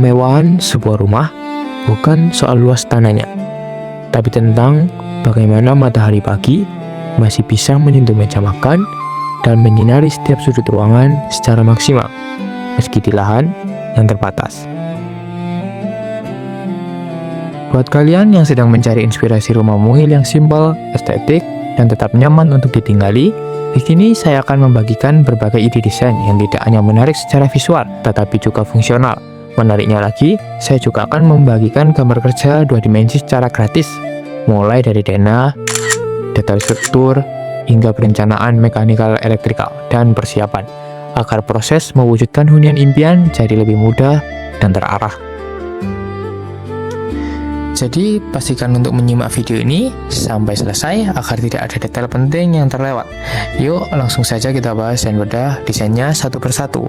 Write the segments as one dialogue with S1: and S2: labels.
S1: kemewahan sebuah rumah bukan soal luas tanahnya, tapi tentang bagaimana matahari pagi masih bisa menyentuh meja makan dan menyinari setiap sudut ruangan secara maksimal, meski di lahan yang terbatas. Buat kalian yang sedang mencari inspirasi rumah mungil yang simpel, estetik, dan tetap nyaman untuk ditinggali, di sini saya akan membagikan berbagai ide desain yang tidak hanya menarik secara visual, tetapi juga fungsional. Menariknya lagi, saya juga akan membagikan gambar kerja 2 dimensi secara gratis, mulai dari denah, detail struktur, hingga perencanaan mekanikal elektrikal dan persiapan, agar proses mewujudkan hunian impian jadi lebih mudah dan terarah. Jadi, pastikan untuk menyimak video ini sampai selesai agar tidak ada detail penting yang terlewat. Yuk, langsung saja kita bahas dan bedah desainnya satu persatu.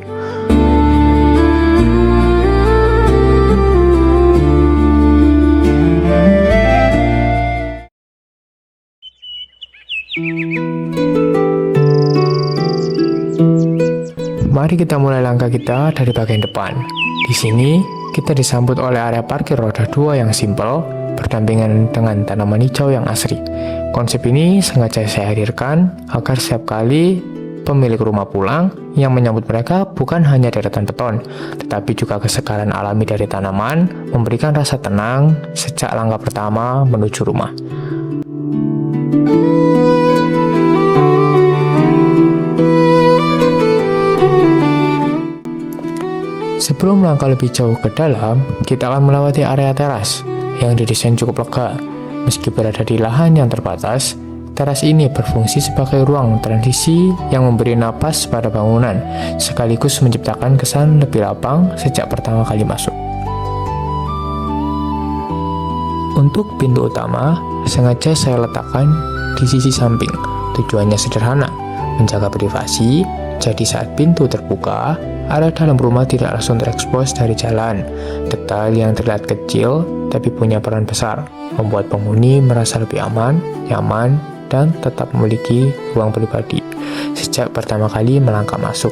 S1: Mari kita mulai langkah kita dari bagian depan. Di sini, kita disambut oleh area parkir roda 2 yang simpel, berdampingan dengan tanaman hijau yang asri. Konsep ini sengaja saya hadirkan agar setiap kali pemilik rumah pulang, yang menyambut mereka bukan hanya deretan beton, tetapi juga kesegaran alami dari tanaman, memberikan rasa tenang sejak langkah pertama menuju rumah. Sebelum melangkah lebih jauh ke dalam, kita akan melewati area teras yang didesain cukup lega. Meski berada di lahan yang terbatas, teras ini berfungsi sebagai ruang transisi yang memberi napas pada bangunan, sekaligus menciptakan kesan lebih lapang sejak pertama kali masuk. Untuk pintu utama, sengaja saya letakkan di sisi samping. Tujuannya sederhana, menjaga privasi, jadi saat pintu terbuka, area dalam rumah tidak langsung terekspos dari jalan. Detail yang terlihat kecil, tapi punya peran besar, membuat penghuni merasa lebih aman, nyaman, dan tetap memiliki ruang pribadi sejak pertama kali melangkah masuk.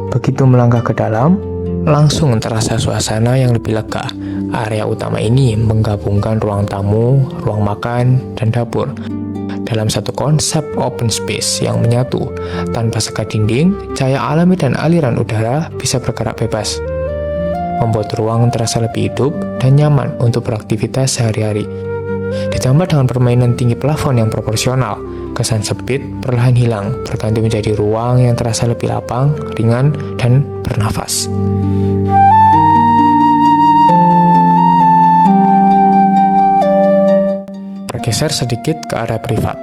S1: Begitu melangkah ke dalam, langsung terasa suasana yang lebih lega. Area utama ini menggabungkan ruang tamu, ruang makan, dan dapur dalam satu konsep open space yang menyatu. Tanpa sekat dinding, cahaya alami dan aliran udara bisa bergerak bebas, membuat ruang terasa lebih hidup dan nyaman untuk beraktivitas sehari-hari. Ditambah dengan permainan tinggi plafon yang proporsional, kesan sempit perlahan hilang, berganti menjadi ruang yang terasa lebih lapang, ringan, dan bernafas. Bergeser sedikit ke area privat.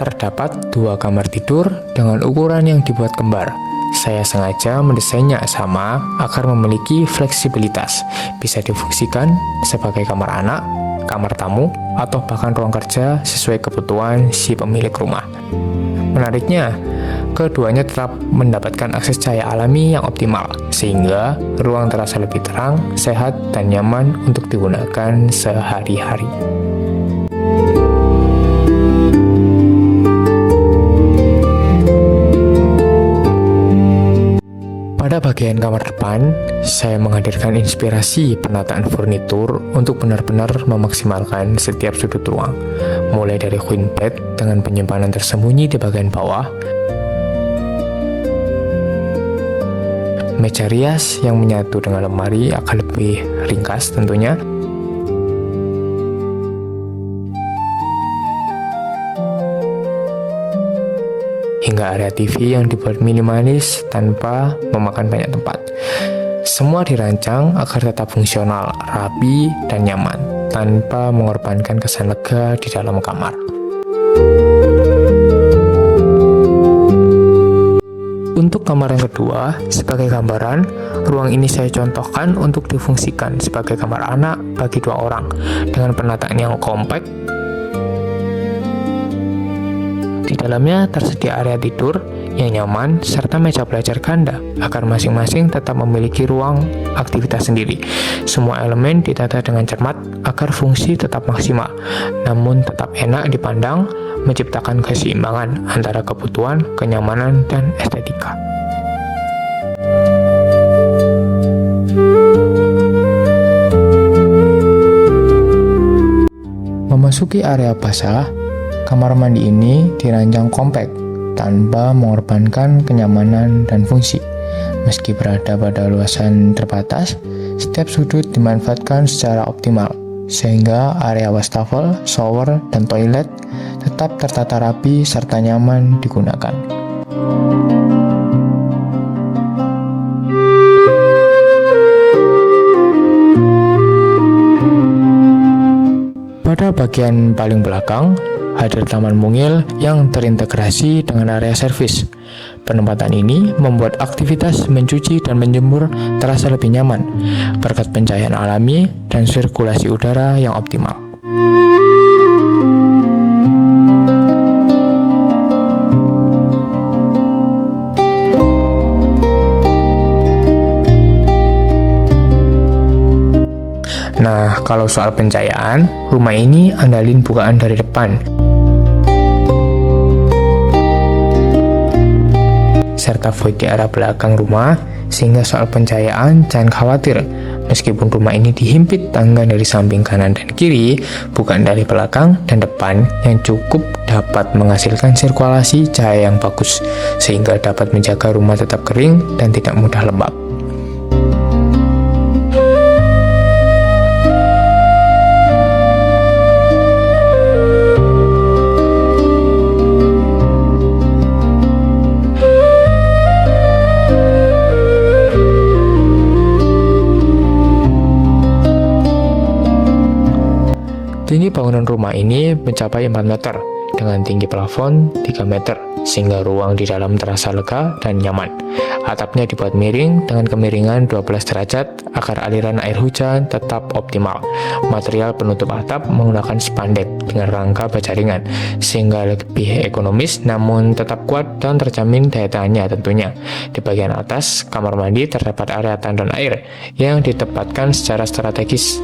S1: Terdapat 2 kamar tidur dengan ukuran yang dibuat kembar. Saya sengaja mendesainnya sama agar memiliki fleksibilitas, bisa difungsikan sebagai kamar anak, kamar tamu, atau bahkan ruang kerja sesuai kebutuhan si pemilik rumah. Menariknya, keduanya tetap mendapatkan akses cahaya alami yang optimal, sehingga ruang terasa lebih terang, sehat, dan nyaman untuk digunakan sehari-hari. Pada bagian kamar depan, saya menghadirkan inspirasi penataan furnitur untuk benar-benar memaksimalkan setiap sudut ruang, mulai dari queen bed dengan penyimpanan tersembunyi di bagian bawah, meja rias yang menyatu dengan lemari akan lebih ringkas tentunya, hingga area TV yang dibuat minimalis tanpa memakan banyak tempat. Semua dirancang agar tetap fungsional, rapi, dan nyaman, tanpa mengorbankan kesan lega di dalam kamar. Untuk kamar yang kedua, sebagai gambaran, ruang ini saya contohkan untuk difungsikan sebagai kamar anak bagi 2 orang dengan penataan yang kompak. Di dalamnya tersedia area tidur yang nyaman serta meja belajar ganda agar masing-masing tetap memiliki ruang aktivitas sendiri. Semua elemen ditata dengan cermat agar fungsi tetap maksimal, namun tetap enak dipandang, menciptakan keseimbangan antara kebutuhan, kenyamanan, dan estetika. Memasuki area basah, kamar mandi ini dirancang kompak tanpa mengorbankan kenyamanan dan fungsi. Meski berada pada luasan terbatas, setiap sudut dimanfaatkan secara optimal, sehingga area wastafel, shower, dan toilet tetap tertata rapi serta nyaman digunakan. Pada bagian paling belakang, hadir taman mungil yang terintegrasi dengan area servis. Penempatan ini membuat aktivitas mencuci dan menjemur terasa lebih nyaman, berkat pencahayaan alami dan sirkulasi udara yang optimal. Nah, kalau soal pencahayaan, rumah ini andalin bukaan dari depan, serta void di arah belakang rumah, sehingga soal pencahayaan jangan khawatir. Meskipun rumah ini dihimpit tangga dari samping kanan dan kiri, bukan dari belakang dan depan, yang cukup dapat menghasilkan sirkulasi cahaya yang bagus, sehingga dapat menjaga rumah tetap kering dan tidak mudah lembab. Tinggi bangunan rumah ini mencapai 4 meter dengan tinggi plafon 3 meter, sehingga ruang di dalam terasa lega dan nyaman. Atapnya dibuat miring dengan kemiringan 12 derajat agar aliran air hujan tetap optimal. Material penutup atap menggunakan spandek dengan rangka baja ringan, sehingga lebih ekonomis namun tetap kuat dan terjamin daya tahannya tentunya. Di bagian atas kamar mandi terdapat area tandon air yang ditempatkan secara strategis.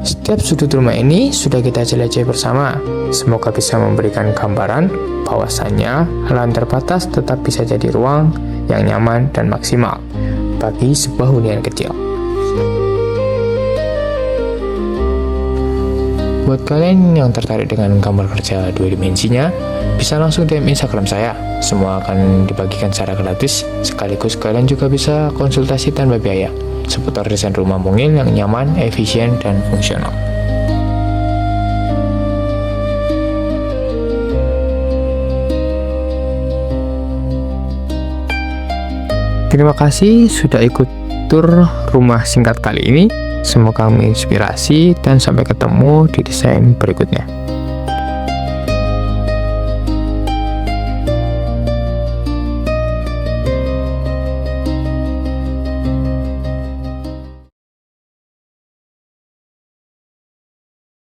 S1: Setiap sudut rumah ini sudah kita jelajahi bersama. Semoga bisa memberikan gambaran bahwasannya lahan terbatas tetap bisa jadi ruang yang nyaman dan maksimal bagi sebuah hunian kecil. Buat kalian yang tertarik dengan gambar kerja 2 dimensinya, bisa langsung DM Instagram saya. Semua akan dibagikan secara gratis, sekaligus kalian juga bisa konsultasi tanpa biaya seputar desain rumah mungil yang nyaman, efisien, dan fungsional. Terima kasih sudah ikut tur rumah singkat kali ini. Semoga menginspirasi dan sampai ketemu di desain berikutnya.